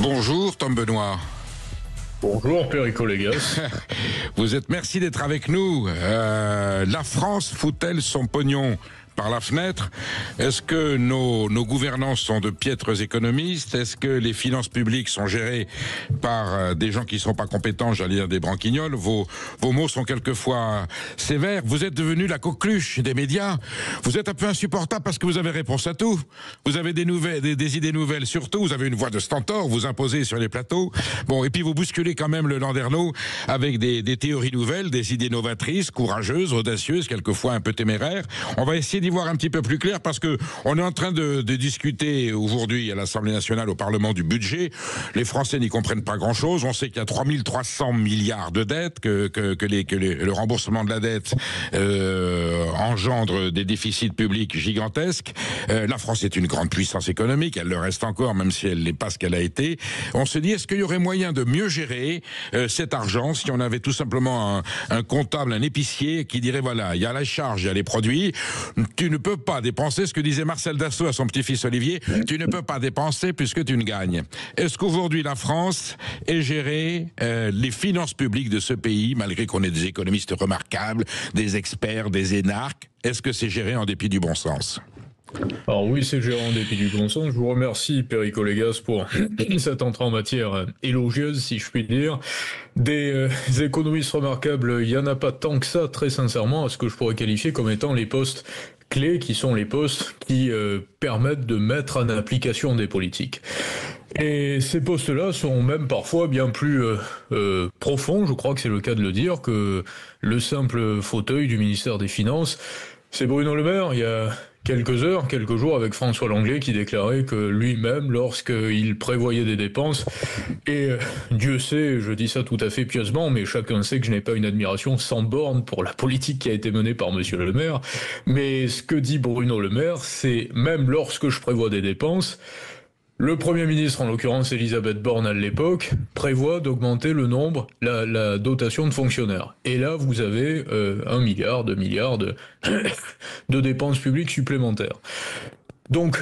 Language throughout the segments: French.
Bonjour Tom Benoît. Bonjour Perico Légas. Merci d'être avec nous. La France fout-elle son pognon par la fenêtre? Est-ce que nos gouvernants sont de piètres économistes? Est-ce que les finances publiques sont gérées par des gens qui ne sont pas compétents, j'allais dire des branquignoles? Vos mots sont quelquefois sévères. Vous êtes devenu la coqueluche des médias. Vous êtes un peu insupportable parce que vous avez réponse à tout. Vous avez des idées nouvelles sur tout. Vous avez une voix de stentor, vous imposez sur les plateaux. Bon, et puis vous bousculez quand même le landerneau avec des théories nouvelles, des idées novatrices, courageuses, audacieuses, quelquefois un peu téméraires. On va essayer d'y voir un petit peu plus clair parce que on est en train de discuter aujourd'hui à l'Assemblée nationale, au Parlement, du budget. Les Français n'y comprennent pas grand-chose. On sait qu'il y a 3300 milliards de dettes, que le remboursement de la dette engendre des déficits publics gigantesques. La France est une grande puissance économique, elle le reste encore, même si elle n'est pas ce qu'elle a été. On se dit, est-ce qu'il y aurait moyen de mieux gérer cet argent si on avait tout simplement un comptable, un épicier qui dirait, voilà, il y a la charge, il y a les produits, tu ne peux pas dépenser, ce que disait Marcel Dassault à son petit-fils Olivier, tu ne peux pas dépenser puisque tu ne gagnes. Est-ce qu'aujourd'hui la France est gérée, les finances publiques de ce pays, malgré qu'on ait des économistes remarquables, des experts, des énarques, est-ce que c'est géré en dépit du bon sens ? Alors oui, c'est géré en dépit du bon sens. Je vous remercie, Perico Légas, pour cette entrée en matière élogieuse, si je puis dire. Des économistes remarquables, il n'y en a pas tant que ça, très sincèrement, à ce que je pourrais qualifier comme étant les postes clés, qui sont les postes qui permettent de mettre en application des politiques. Et ces postes-là sont même parfois bien plus profonds, je crois que c'est le cas de le dire, que le simple fauteuil du ministère des Finances. C'est Bruno Le Maire, il y a quelques jours, avec François Langlais, qui déclarait que lui-même, lorsqu'il prévoyait des dépenses, et Dieu sait, je dis ça tout à fait pieusement, mais chacun sait que je n'ai pas une admiration sans borne pour la politique qui a été menée par Monsieur Le Maire, mais ce que dit Bruno Le Maire, c'est même lorsque je prévois des dépenses, le Premier ministre, en l'occurrence Elisabeth Borne à l'époque, prévoit d'augmenter le nombre, la dotation de fonctionnaires. Et là, vous avez 1 milliard, 2 milliards de dépenses publiques supplémentaires. Donc,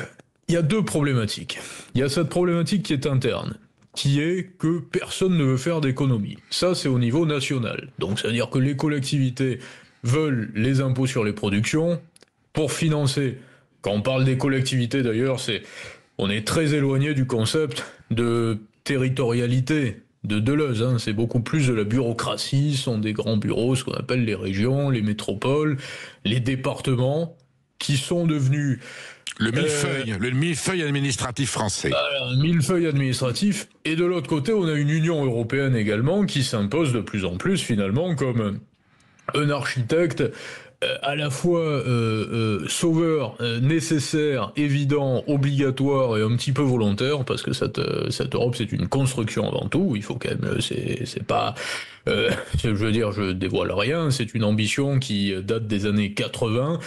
il y a deux problématiques. Il y a cette problématique qui est interne, qui est que personne ne veut faire d'économie. Ça, c'est au niveau national. Donc, c'est-à-dire que les collectivités veulent les impôts sur les productions pour financer. Quand on parle des collectivités, d'ailleurs, on est très éloigné du concept de territorialité de Deleuze. C'est beaucoup plus de la bureaucratie, ce sont des grands bureaux, ce qu'on appelle les régions, les métropoles, les départements, qui sont devenus... Le millefeuille administratif français. Un millefeuille administratif. Et de l'autre côté, on a une Union européenne également qui s'impose de plus en plus, finalement, comme un architecte à la fois sauveur, nécessaire, évident, obligatoire et un petit peu volontaire, parce que cette Europe, c'est une construction avant tout. Il faut quand même, c'est pas, je veux dire, je dévoile rien. C'est une ambition qui date des années 80,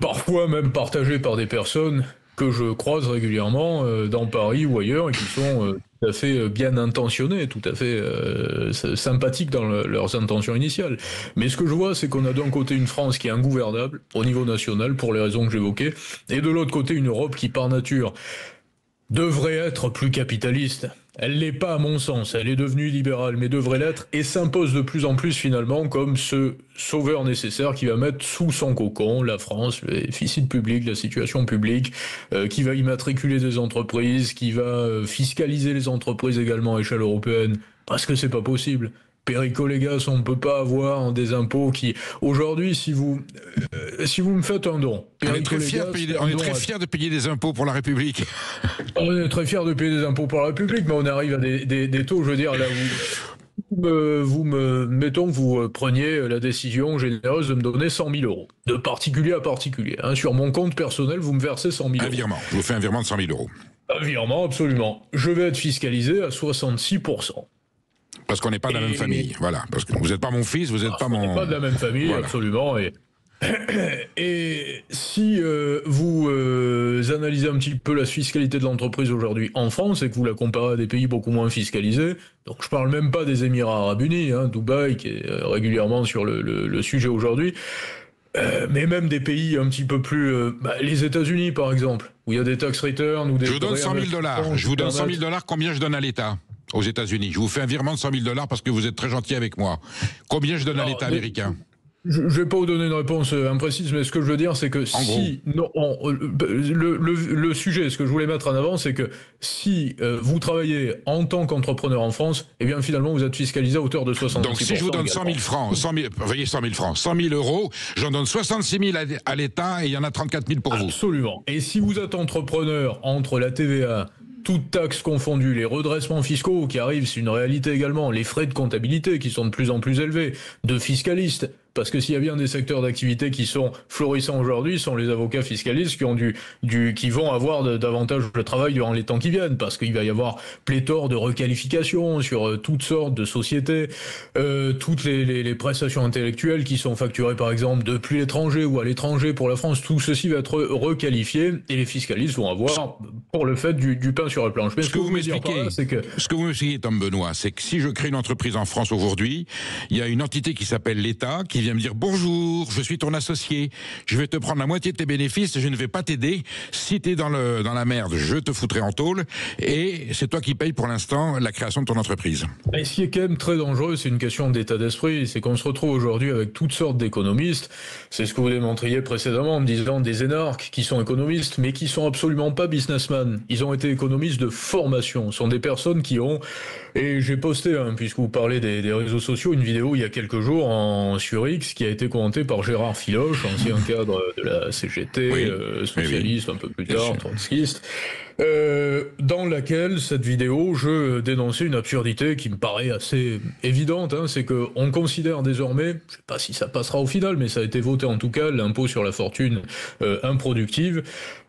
parfois même partagée par des personnes que je croise régulièrement dans Paris ou ailleurs et qui sont tout à fait bien intentionnés, tout à fait sympathiques dans leurs intentions initiales. Mais ce que je vois, c'est qu'on a d'un côté une France qui est ingouvernable au niveau national pour les raisons que j'évoquais, et de l'autre côté une Europe qui par nature devrait être plus capitaliste. Elle l'est pas à mon sens, elle est devenue libérale, mais devrait l'être, et s'impose de plus en plus finalement comme ce sauveur nécessaire qui va mettre sous son cocon la France, le déficit public, la situation publique, qui va immatriculer des entreprises, qui va fiscaliser les entreprises également à échelle européenne, parce que c'est pas possible. Perico Légas, on ne peut pas avoir des impôts qui... Aujourd'hui, si vous me faites un don... On est très fiers de payer des impôts pour la République. On est très fiers de payer des impôts pour la République, mais on arrive à des taux, je veux dire, là où... mettons que vous preniez la décision généreuse de me donner 100 000 euros, de particulier à particulier. Sur mon compte personnel, vous me versez 100 000 euros. Un virement, je vous fais un virement de 100 000 euros. Un virement, absolument. Je vais être fiscalisé à 66%. Parce qu'on n'est pas de la même famille, voilà. Parce que vous n'êtes pas mon fils, vous n'êtes pas mon... On n'est pas de la même famille, voilà. Absolument. Et si vous analysez un petit peu la fiscalité de l'entreprise aujourd'hui en France et que vous la comparez à des pays beaucoup moins fiscalisés, donc je parle même pas des Émirats Arabes Unis, Dubaï qui est régulièrement sur le sujet aujourd'hui, mais même des pays un petit peu plus... les États-Unis par exemple. où il y a des tax returns ou des... Je vous donne 100 000 $. Je vous donne 100 000 $. Combien je donne à l'État aux États-Unis? Je vous fais un virement de 100 000 $ parce que vous êtes très gentil avec moi. Combien je donne à l'État américain? Je ne vais pas vous donner une réponse imprécise, mais ce que je veux dire, c'est que le sujet, ce que je voulais mettre en avant, c'est que si vous travaillez en tant qu'entrepreneur en France, eh bien finalement vous êtes fiscalisé à hauteur de 66%. Donc si je vous donne 100 000 francs, 100 000 francs, 100 000 euros, j'en donne 66 000 à l'État et il y en a 34 000 pour vous. Absolument. Et si vous êtes entrepreneur, entre la TVA, toutes taxes confondues, les redressements fiscaux qui arrivent, c'est une réalité également, les frais de comptabilité qui sont de plus en plus élevés, de fiscalistes, parce que s'il y a bien des secteurs d'activité qui sont florissants aujourd'hui, sont les avocats fiscalistes qui vont avoir davantage de travail durant les temps qui viennent, parce qu'il va y avoir pléthore de requalifications sur toutes sortes de sociétés, toutes les prestations intellectuelles qui sont facturées par exemple depuis l'étranger ou à l'étranger pour la France, tout ceci va être requalifié et les fiscalistes vont avoir pour le fait du pain sur la planche. Mais ce que vous m'expliquez, Tom Benoît, c'est que si je crée une entreprise en France aujourd'hui, il y a une entité qui s'appelle l'État qui vient me dire bonjour, je suis ton associé, je vais te prendre la moitié de tes bénéfices, je ne vais pas t'aider, si tu es dans la merde, je te foutrai en tôle, et c'est toi qui payes pour l'instant la création de ton entreprise. Et ce qui est quand même très dangereux, c'est une question d'état d'esprit, c'est qu'on se retrouve aujourd'hui avec toutes sortes d'économistes, c'est ce que vous démontriez précédemment en me disant des énarques qui sont économistes, mais qui sont absolument pas businessmen, ils ont été économistes de formation, ce sont des personnes qui ont, et j'ai posté, puisque vous parlez des réseaux sociaux, une vidéo il y a quelques jours sur X qui a été commenté par Gérard Filoche, ancien cadre de la CGT, socialiste un peu plus tard, trotskiste, dans laquelle cette vidéo, je dénonçais une absurdité qui me paraît assez évidente, c'est que on considère désormais, je sais pas si ça passera au final, mais ça a été voté en tout cas, l'impôt sur la fortune improductive,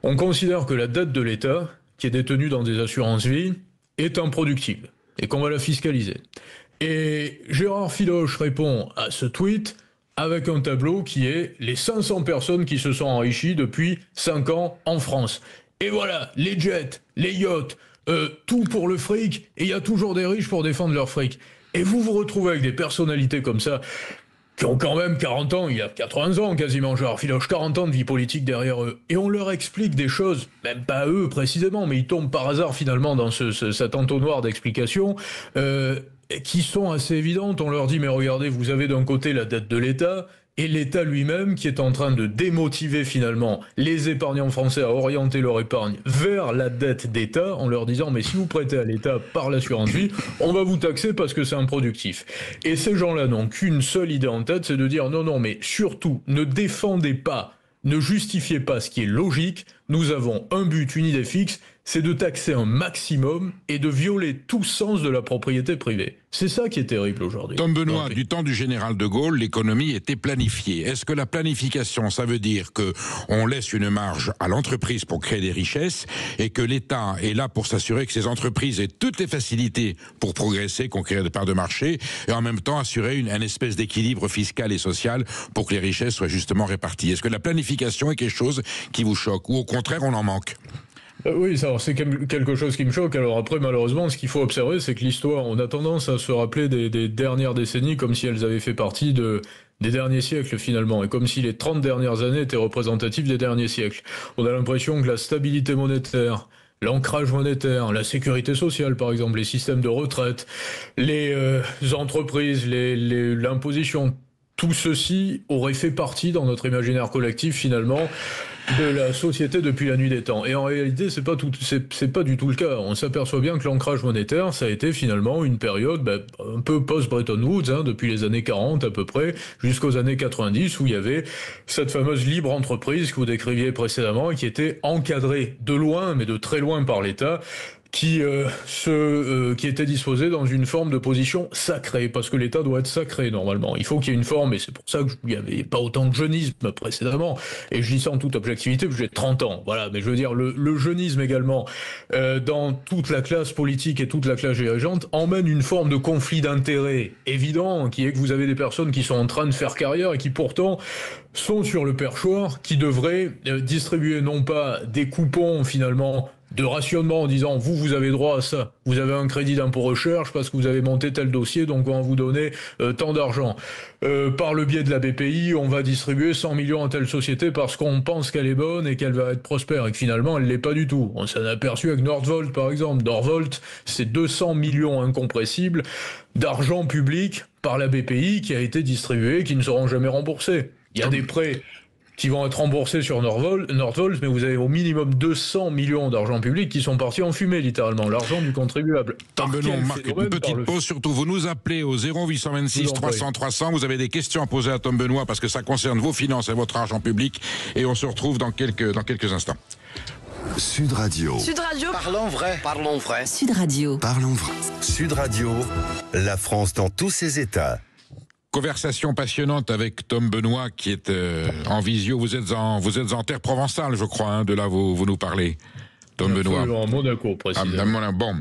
on considère que la dette de l'État, qui est détenue dans des assurances-vie, est improductible, et qu'on va la fiscaliser. Et Gérard Filoche répond à ce tweet avec un tableau qui est les 500 personnes qui se sont enrichies depuis 5 ans en France. Et voilà, les jets, les yachts, tout pour le fric, et il y a toujours des riches pour défendre leur fric. Et vous vous retrouvez avec des personnalités comme ça, qui ont quand même 40 ans, il y a 80 ans quasiment, Gérard Filoche, 40 ans de vie politique derrière eux. Et on leur explique des choses, même pas eux précisément, mais ils tombent par hasard finalement dans cet entonnoir d'explications, qui sont assez évidentes. On leur dit, mais regardez, vous avez d'un côté la dette de l'État, et l'État lui-même qui est en train de démotiver finalement les épargnants français à orienter leur épargne vers la dette d'État en leur disant mais si vous prêtez à l'État par l'assurance vie, on va vous taxer parce que c'est improductif. Et ces gens-là n'ont qu'une seule idée en tête, c'est de dire non, mais surtout ne défendez pas, ne justifiez pas ce qui est logique, nous avons un but, une idée fixe, c'est de taxer un maximum et de violer tout sens de la propriété privée. C'est ça qui est terrible aujourd'hui. Tom Benoît, du temps du général de Gaulle, l'économie était planifiée. Est-ce que la planification, ça veut dire que on laisse une marge à l'entreprise pour créer des richesses et que l'État est là pour s'assurer que ces entreprises aient toutes les facilités pour progresser, conquérir des parts de marché et en même temps assurer une espèce d'équilibre fiscal et social pour que les richesses soient justement réparties? Est-ce que la planification est quelque chose qui vous choque ou au contraire on en manque? Oui, c'est quelque chose qui me choque. Alors après, malheureusement, ce qu'il faut observer, c'est que l'histoire, on a tendance à se rappeler des dernières décennies comme si elles avaient fait partie des derniers siècles finalement, et comme si les 30 dernières années étaient représentatives des derniers siècles. On a l'impression que la stabilité monétaire, l'ancrage monétaire, la sécurité sociale par exemple, les systèmes de retraite, les entreprises, l'imposition, tout ceci aurait fait partie dans notre imaginaire collectif finalement de la société depuis la nuit des temps. Et en réalité, c'est pas du tout le cas. On s'aperçoit bien que l'ancrage monétaire, ça a été finalement une période un peu post-Bretton Woods, depuis les années 40 à peu près, jusqu'aux années 90, où il y avait cette fameuse libre entreprise que vous décriviez précédemment et qui était encadrée de loin, mais de très loin par l'État, qui était disposé dans une forme de position sacrée, parce que l'État doit être sacré normalement. Il faut qu'il y ait une forme, et c'est pour ça qu'il n'y avait pas autant de jeunisme précédemment, et je dis ça en toute objectivité, parce que j'ai 30 ans, voilà, mais je veux dire, le jeunisme également, dans toute la classe politique et toute la classe dirigeante, emmène une forme de conflit d'intérêts évident, qui est que vous avez des personnes qui sont en train de faire carrière, et qui pourtant sont sur le perchoir, qui devraient distribuer non pas des coupons finalement de rationnement en disant vous avez droit à ça, vous avez un crédit d'impôt recherche parce que vous avez monté tel dossier, donc on va vous donner tant d'argent. Par le biais de la BPI, on va distribuer 100 millions à telle société parce qu'on pense qu'elle est bonne et qu'elle va être prospère, et que finalement elle l'est pas du tout. On s'en est aperçu avec Nordvolt par exemple. Nordvolt, c'est 200 millions incompressibles d'argent public par la BPI qui a été distribué, qui ne seront jamais remboursés. Il y a des prêts qui vont être remboursés sur Nordvolt, mais vous avez au minimum 200 millions d'argent public qui sont partis en fumée, littéralement, l'argent du contribuable. Tom Benoît, on marque une petite pause, surtout vous nous appelez au 0826 300 300, vous avez des questions à poser à Tom Benoît parce que ça concerne vos finances et votre argent public, et on se retrouve dans quelques instants. Sud Radio. Sud Radio. Parlons vrai. Parlons vrai. Sud Radio. Parlons vrai. Sud Radio. La France dans tous ses états. Conversation passionnante avec Tom Benoît qui est en visio. Vous êtes en terre provençale, je crois, hein, de là vous nous parlez. Tom Benoît. En Monaco, précisément. Bon,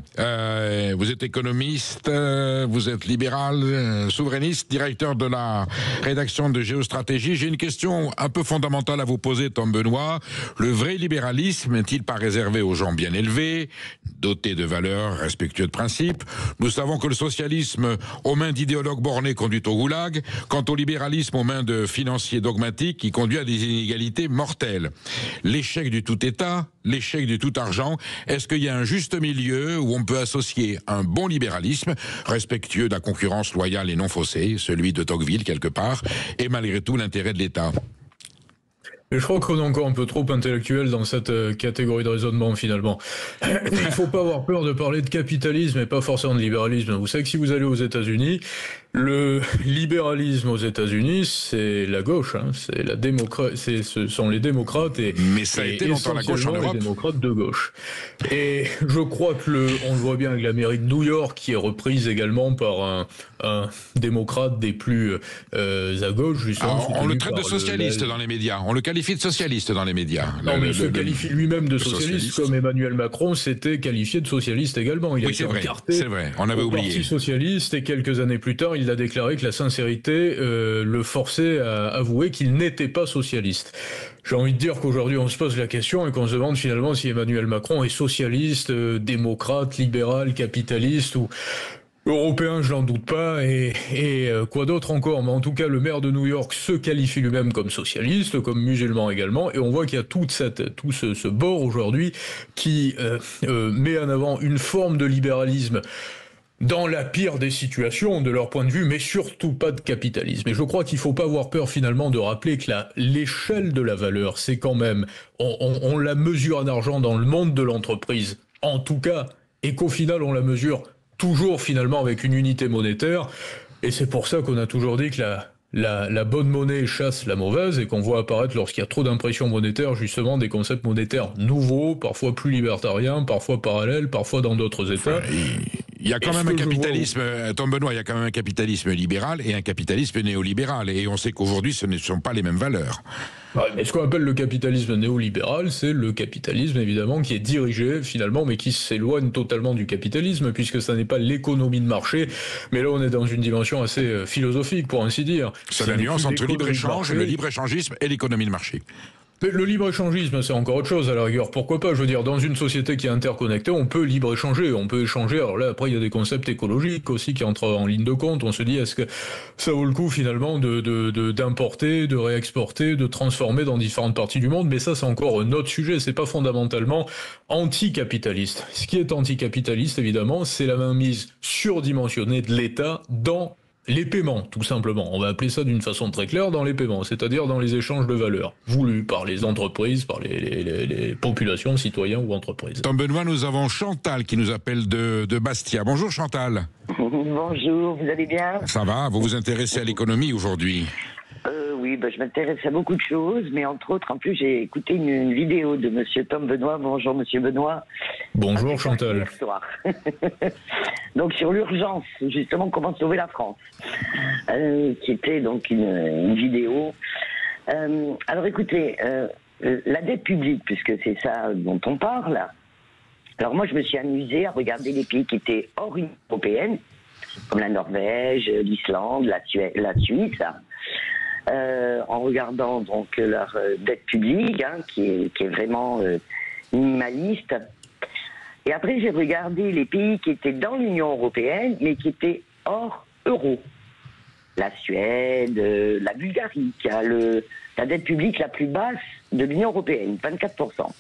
vous êtes économiste, vous êtes libéral, souverainiste, directeur de la rédaction de Géostratégie. J'ai une question un peu fondamentale à vous poser, Tom Benoît. Le vrai libéralisme n'est-il pas réservé aux gens bien élevés, dotés de valeurs, respectueux de principes? Nous savons que le socialisme, aux mains d'idéologues bornés, conduit au goulag. Quant au libéralisme, aux mains de financiers dogmatiques, qui conduit à des inégalités mortelles. L'échec du tout État, l'échec du tout argent. Est-ce qu'il y a un juste milieu où on peut associer un bon libéralisme, respectueux de la concurrence loyale et non faussée, celui de Tocqueville quelque part, et malgré tout l'intérêt de l'État? Mais je crois qu'on est encore un peu trop intellectuel dans cette catégorie de raisonnement, finalement. Il ne faut pas avoir peur de parler de capitalisme et pas forcément de libéralisme. Vous savez que si vous allez aux États-Unis, le libéralisme aux États-Unis, c'est la gauche, hein, c'est la démocratie, ce sont les démocrates mais ça a été longtemps la gauche en Europe. Les démocrates de gauche. Et je crois que on le voit bien avec la mairie de New York, qui est reprise également par un démocrate des plus à gauche, justement. Alors, on le traite de socialiste dans les médias. On le qualifie de socialiste dans les médias. Non, mais il se qualifie lui-même de socialiste, comme Emmanuel Macron s'était qualifié de socialiste également. Il a été écarté, c'est vrai, on avait oublié. Parti socialiste, et quelques années plus tard, il a déclaré que la sincérité le forçait à avouer qu'il n'était pas socialiste. J'ai envie de dire qu'aujourd'hui, on se pose la question et qu'on se demande finalement si Emmanuel Macron est socialiste, démocrate, libéral, capitaliste ou européen, je n'en doute pas, et quoi d'autre encore. Mais en tout cas, le maire de New York se qualifie lui-même comme socialiste, comme musulman également, et on voit qu'il y a tout ce bord aujourd'hui qui met en avant une forme de libéralisme dans la pire des situations de leur point de vue, mais surtout pas de capitalisme. Et je crois qu'il faut pas avoir peur finalement de rappeler que l'échelle de la valeur, c'est quand même, on la mesure en argent dans le monde de l'entreprise, en tout cas, et qu'au final on la mesure toujours finalement avec une unité monétaire. Et c'est pour ça qu'on a toujours dit que la bonne monnaie chasse la mauvaise, et qu'on voit apparaître, lorsqu'il y a trop d'impression monétaire, justement des concepts monétaires nouveaux, parfois plus libertariens, parfois parallèles, parfois dans d'autres États. Il y a quand même un capitalisme, Tom Benoît, il y a quand même un capitalisme libéral et un capitalisme néolibéral, et on sait qu'aujourd'hui ce ne sont pas les mêmes valeurs. Mais ce qu'on appelle le capitalisme néolibéral, c'est le capitalisme évidemment qui est dirigé finalement, mais qui s'éloigne totalement du capitalisme, puisque ça n'est pas l'économie de marché, mais là on est dans une dimension assez philosophique, pour ainsi dire. C'est la nuance entre le libre-échange, le libre-échangisme et l'économie de marché. Mais le libre-échangisme, c'est encore autre chose, à la rigueur. Pourquoi pas? Je veux dire, dans une société qui est interconnectée, on peut libre-échanger, on peut échanger. Alors là, après, il y a des concepts écologiques aussi qui entrent en ligne de compte. On se dit, est-ce que ça vaut le coup, finalement, d'importer, de réexporter, de transformer dans différentes parties du monde? Mais ça, c'est encore un autre sujet. C'est pas fondamentalement anticapitaliste. Ce qui est anticapitaliste, évidemment, c'est la mainmise surdimensionnée de l'État dans les paiements, tout simplement. On va appeler ça d'une façon très claire, dans les paiements, c'est-à-dire dans les échanges de valeurs, voulus par les entreprises, par les populations, citoyens ou entreprises. Tom Benoît, nous avons Chantal qui nous appelle de Bastia. Bonjour Chantal. Bonjour, vous allez bien? Ça va, vous vous intéressez à l'économie aujourd'hui? Oui, je m'intéresse à beaucoup de choses, mais entre autres, en plus, j'ai écouté une vidéo de Monsieur Tom Benoît. Bonjour Monsieur Benoît. Bonjour Chantal. Hier soir. Donc sur l'urgence, justement, comment sauver la France, qui était donc une vidéo. Alors écoutez, la dette publique, puisque c'est ça dont on parle. Alors moi, je me suis amusée à regarder les pays qui étaient hors Union européenne, comme la Norvège, l'Islande, la Suisse. En regardant donc leur dette publique, qui est vraiment minimaliste. Et après, j'ai regardé les pays qui étaient dans l'Union européenne, mais qui étaient hors euro. La Suède, la Bulgarie, qui a la dette publique la plus basse de l'Union européenne, 24%.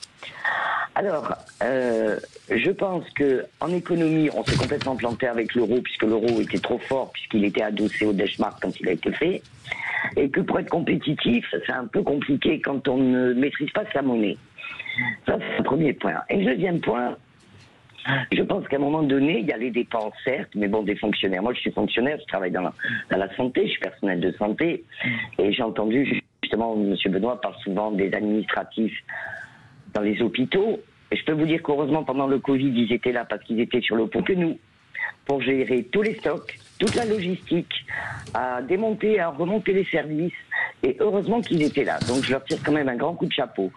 Alors, je pense qu'en économie, on s'est complètement planté avec l'euro, puisque l'euro était trop fort, puisqu'il était adossé au Deutschmark quand il a été fait, et que pour être compétitif, c'est un peu compliqué quand on ne maîtrise pas sa monnaie. Ça, c'est le premier point. Et le deuxième point, je pense qu'à un moment donné, il y a les dépenses, certes, mais bon, des fonctionnaires. Moi, je suis fonctionnaire, je travaille dans la santé, je suis personnel de santé, et j'ai entendu, justement, M. Benoît parle souvent des administratifs dans les hôpitaux. Et je peux vous dire qu'heureusement, pendant le Covid, ils étaient là parce qu'ils étaient sur le pont que nous, pour gérer tous les stocks, toute la logistique, à démonter, à remonter les services. Et heureusement qu'ils étaient là. Donc je leur tire quand même un grand coup de chapeau.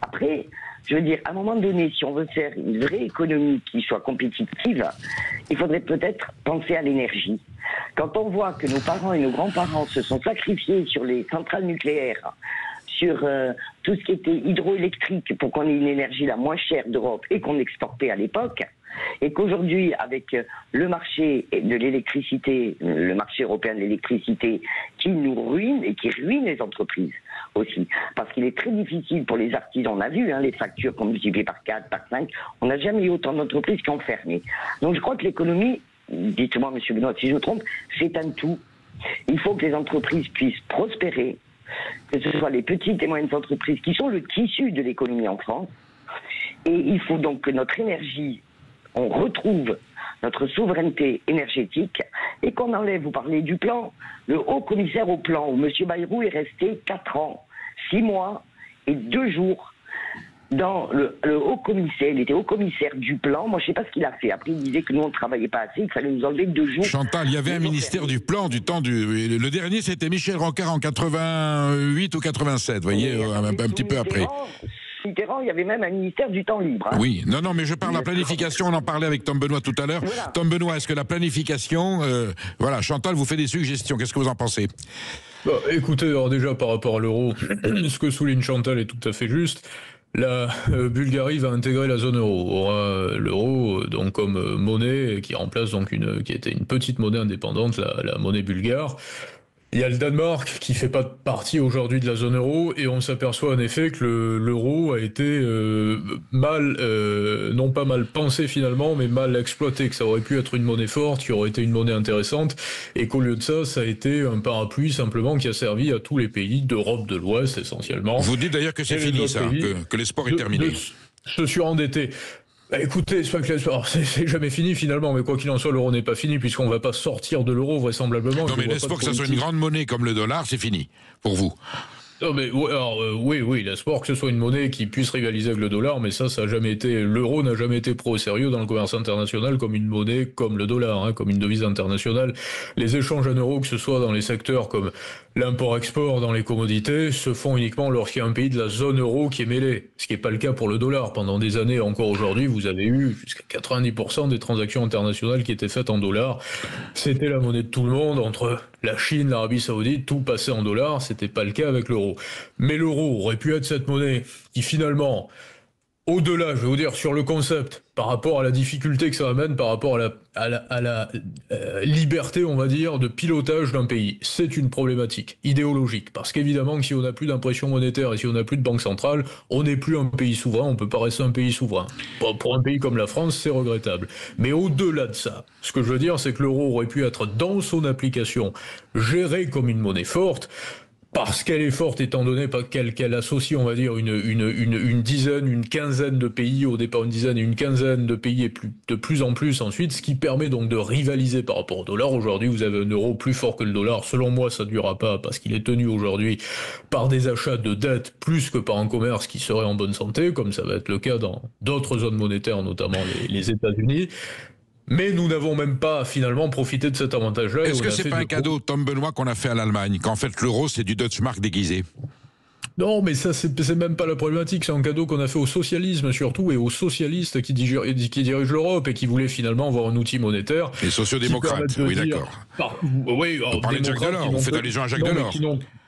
Après, je veux dire, à un moment donné, si on veut faire une vraie économie qui soit compétitive, il faudrait peut-être penser à l'énergie. Quand on voit que nos parents et nos grands-parents se sont sacrifiés sur les centrales nucléaires, sur tout ce qui était hydroélectrique pour qu'on ait une énergie la moins chère d'Europe et qu'on exportait à l'époque, et qu'aujourd'hui, avec le marché de l'électricité, le marché européen de l'électricité, qui nous ruine et qui ruine les entreprises aussi, parce qu'il est très difficile pour les artisans, on a vu les factures qu'on multiplie par 4, par 5, on n'a jamais eu autant d'entreprises qui ont fermé. Donc je crois que l'économie, dites-moi M. Benoît si je me trompe, c'est un tout. Il faut que les entreprises puissent prospérer, que ce soit les petites et moyennes entreprises qui sont le tissu de l'économie en France, et il faut donc que notre énergie, on retrouve notre souveraineté énergétique et qu'on enlève, vous parlez du plan, le haut commissaire au plan, où M. Bayrou est resté 4 ans, 6 mois et 2 jours dans le haut commissaire. Il était haut commissaire du plan. Moi, je ne sais pas ce qu'il a fait. Après, il disait que nous, on ne travaillait pas assez, qu'il fallait nous enlever 2 jours. Chantal, il y avait un ministère du plan du temps du... Le dernier, c'était Michel Rocard en 88 ou 87, vous voyez, un petit peu après. Mitterrand, il y avait même un ministère du temps libre. Oui, non, mais je parle de la planification, on en parlait avec Tom Benoît tout à l'heure. Voilà. Tom Benoît, est-ce que la planification... voilà, Chantal vous fait des suggestions, qu'est-ce que vous en pensez ? Écoutez, alors déjà par rapport à l'euro, ce que souligne Chantal est tout à fait juste. La Bulgarie va intégrer la zone euro, aura l'euro donc comme monnaie qui remplace donc qui était une petite monnaie indépendante, la monnaie bulgare. Il y a le Danemark qui fait pas partie aujourd'hui de la zone euro et on s'aperçoit en effet que l'euro a été non pas mal pensé finalement, mais mal exploité, que ça aurait pu être une monnaie forte, qui aurait été une monnaie intéressante et qu'au lieu de ça, ça a été un parapluie simplement qui a servi à tous les pays d'Europe de l'Ouest essentiellement. Vous dites d'ailleurs que c'est fini ça, que l'espoir est terminé. Se surendetté. Écoutez, c'est jamais fini finalement, mais quoi qu'il en soit, l'euro n'est pas fini puisqu'on va pas sortir de l'euro vraisemblablement. Non mais l'espoir que ça soit une grande monnaie comme le dollar, c'est fini pour vous. Non mais oui, l'espoir que ce soit une monnaie qui puisse rivaliser avec le dollar, mais ça a jamais été, l'euro n'a jamais été pro au sérieux dans le commerce international comme une monnaie comme le dollar, comme une devise internationale. Les échanges en euros, que ce soit dans les secteurs comme l'import-export, dans les commodités, se font uniquement lorsqu'il y a un pays de la zone euro qui est mêlé, ce qui n'est pas le cas pour le dollar. Pendant des années, encore aujourd'hui, vous avez eu jusqu'à 90% des transactions internationales qui étaient faites en dollars. C'était la monnaie de tout le monde, entre la Chine, l'Arabie Saoudite, tout passait en dollars, c'était pas le cas avec l'euro. Mais l'euro aurait pu être cette monnaie qui finalement, au-delà, je vais vous dire, sur le concept, par rapport à la difficulté que ça amène, par rapport à la liberté, on va dire, de pilotage d'un pays, c'est une problématique idéologique. Parce qu'évidemment, que si on n'a plus d'impression monétaire et si on n'a plus de banque centrale, on n'est plus un pays souverain, on ne peut pas rester un pays souverain. Pour un pays comme la France, c'est regrettable. Mais au-delà de ça, ce que je veux dire, c'est que l'euro aurait pu être, dans son application, géré comme une monnaie forte, parce qu'elle est forte étant donné qu'elle associe, on va dire, une dizaine, une quinzaine de pays, au départ une dizaine et une quinzaine de pays et de plus en plus ensuite, ce qui permet donc de rivaliser par rapport au dollar. Aujourd'hui, vous avez un euro plus fort que le dollar. Selon moi, ça ne durera pas parce qu'il est tenu aujourd'hui par des achats de dettes plus que par un commerce qui serait en bonne santé, comme ça va être le cas dans d'autres zones monétaires, notamment les États-Unis. Mais nous n'avons même pas finalement profité de cet avantage-là. Est-ce que c'est pas un cadeau, Tom Benoît, qu'on a fait à l'Allemagne, qu'en fait l'euro c'est du Deutschmark déguisé? Non, mais ça, c'est même pas la problématique. C'est un cadeau qu'on a fait au socialisme, surtout, et aux socialistes qui dirigent l'Europe et qui voulaient finalement avoir un outil monétaire. Les sociodémocrates, oui, d'accord. Oui, on parlait de Jacques Delors, on fait allusion à Jacques Delors.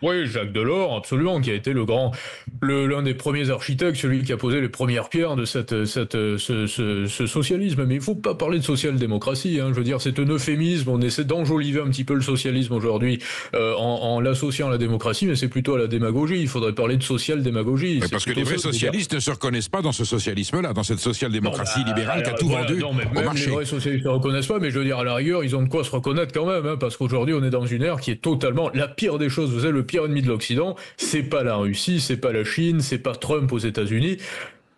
Oui, Jacques Delors, absolument, qui a été l'un des premiers architectes, celui qui a posé les premières pierres de ce socialisme. Mais il faut pas parler de social-démocratie, hein. Je veux dire, c'est un euphémisme. On essaie d'enjoliver un petit peu le socialisme aujourd'hui en l'associant à la démocratie, mais c'est plutôt à la démagogie. Il faudrait parler de social-démagogie. Parce que les vrais socialistes ne se reconnaissent pas dans ce socialisme-là, dans cette social-démocratie libérale qui a tout vendu non, mais au même marché. Les vrais socialistes ne se reconnaissent pas, mais je veux dire, à la rigueur, ils ont de quoi se reconnaître quand même, hein, parce qu'aujourd'hui, on est dans une ère qui est totalement la pire des choses. Vous savez, le pire ennemi de l'Occident, c'est pas la Russie, c'est pas la Chine, c'est pas Trump aux États-Unis,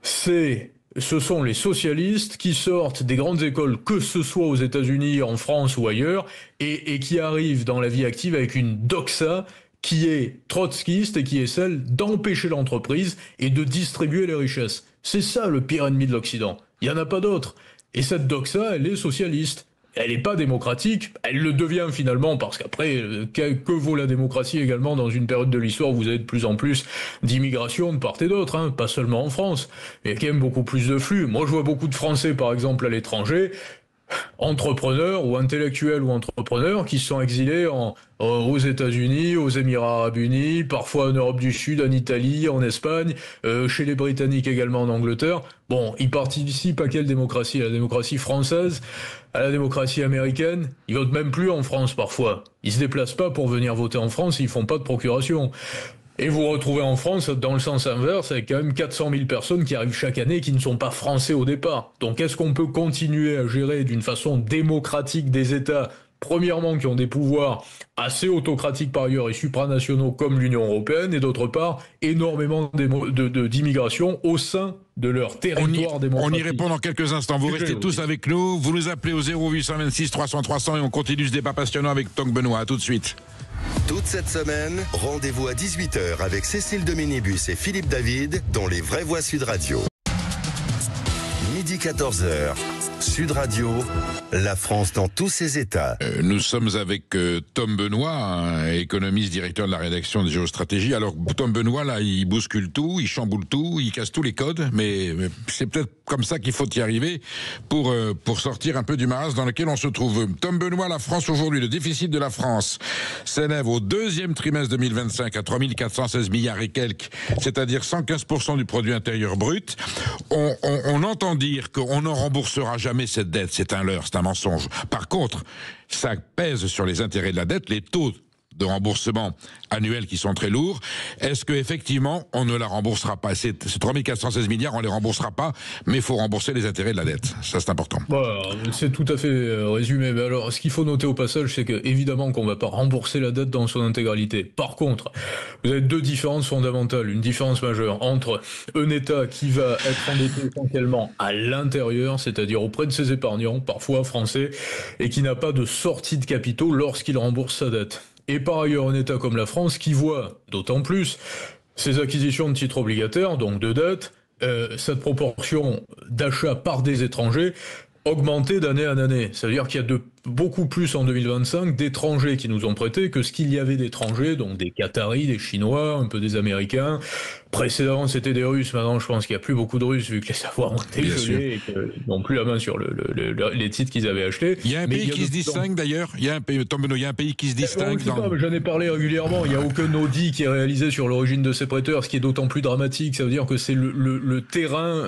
ce sont les socialistes qui sortent des grandes écoles, que ce soit aux États-Unis, en France ou ailleurs, et qui arrivent dans la vie active avec une doxa qui est trotskiste et qui est celle d'empêcher l'entreprise et de distribuer les richesses. C'est ça le pire ennemi de l'Occident. Il n'y en a pas d'autre. Et cette doxa, elle est socialiste. Elle n'est pas démocratique, elle le devient finalement, parce qu'après, que vaut la démocratie également dans une période de l'histoire où vous avez de plus en plus d'immigration de part et d'autre, hein, pas seulement en France. Il y a quand même beaucoup plus de flux. Moi, je vois beaucoup de Français, par exemple, à l'étranger, entrepreneurs ou intellectuels ou entrepreneurs qui se sont exilés aux États-Unis, aux Émirats Arabes Unis, parfois en Europe du Sud, en Italie, en Espagne, chez les Britanniques également en Angleterre. Bon, ils participent à quelle démocratie? À la démocratie française, à la démocratie américaine. Ils votent même plus en France parfois. Ils se déplacent pas pour venir voter en France, ils font pas de procuration. Et vous vous retrouvez en France dans le sens inverse avec quand même 400 000 personnes qui arrivent chaque année et qui ne sont pas français au départ. Donc est-ce qu'on peut continuer à gérer d'une façon démocratique des États, premièrement qui ont des pouvoirs assez autocratiques par ailleurs et supranationaux comme l'Union européenne, et d'autre part énormément d'immigration au sein de leur territoire démocratique? On y répond dans quelques instants. Vous restez tous avec nous. Vous nous appelez au 0826 300 300 et on continue ce débat passionnant avec Tanguy Benoît. À tout de suite. Toute cette semaine, rendez-vous à 18h avec Cécile Dominibus et Philippe David dans Les Vraies Voix Sud Radio. Midi 14h, Sud Radio, la France dans tous ses états. Nous sommes avec Tom Benoît, un économiste, directeur de la rédaction de Géostratégie. Alors, Tom Benoît, là, il bouscule tout, il chamboule tout, il casse tous les codes, mais c'est peut-être comme ça qu'il faut y arriver pour sortir un peu du marasme dans lequel on se trouve. Tom Benoît, la France aujourd'hui, le déficit de la France s'élève au deuxième trimestre 2025 à 3 416 milliards et quelques, c'est-à-dire 115% du produit intérieur brut. On entend dire qu'on ne remboursera jamais cette dette, c'est un leurre, c'est un mensonge. Par contre, ça pèse sur les intérêts de la dette, les taux de remboursement annuels qui sont très lourds. Est-ce que effectivement on ne la remboursera pas? Ces 3 416 milliards, on les remboursera pas, mais il faut rembourser les intérêts de la dette. Ça, c'est important. C'est tout à fait résumé. Mais alors, ce qu'il faut noter au passage, c'est que évidemment qu'on va pas rembourser la dette dans son intégralité. Par contre, vous avez deux différences fondamentales, une différence majeure entre un État qui va être endetté essentiellement à l'intérieur, c'est-à-dire auprès de ses épargnants, parfois français, et qui n'a pas de sortie de capitaux lorsqu'il rembourse sa dette. Et par ailleurs, un État comme la France qui voit, d'autant plus, ses acquisitions de titres obligataires, donc de dettes, cette proportion d'achat par des étrangers augmenter d'année en année. Ça veut dire qu'il y a beaucoup plus en 2025 d'étrangers qui nous ont prêté que ce qu'il y avait d'étrangers, donc des Qataris, des Chinois, un peu des Américains. Précédemment, c'était des Russes. Maintenant, je pense qu'il n'y a plus beaucoup de Russes vu que les savoirs ont été gelés et qu'ils n'ont plus la main sur les titres qu'ils avaient achetés. Il y a un pays qui se distingue d'ailleurs. Il y a un pays, Tom Benoît, il y a un pays qui se distingue. J'en ai parlé régulièrement. Il n'y a aucun audit qui est réalisé sur l'origine de ces prêteurs, ce qui est d'autant plus dramatique. Ça veut dire que c'est le terrain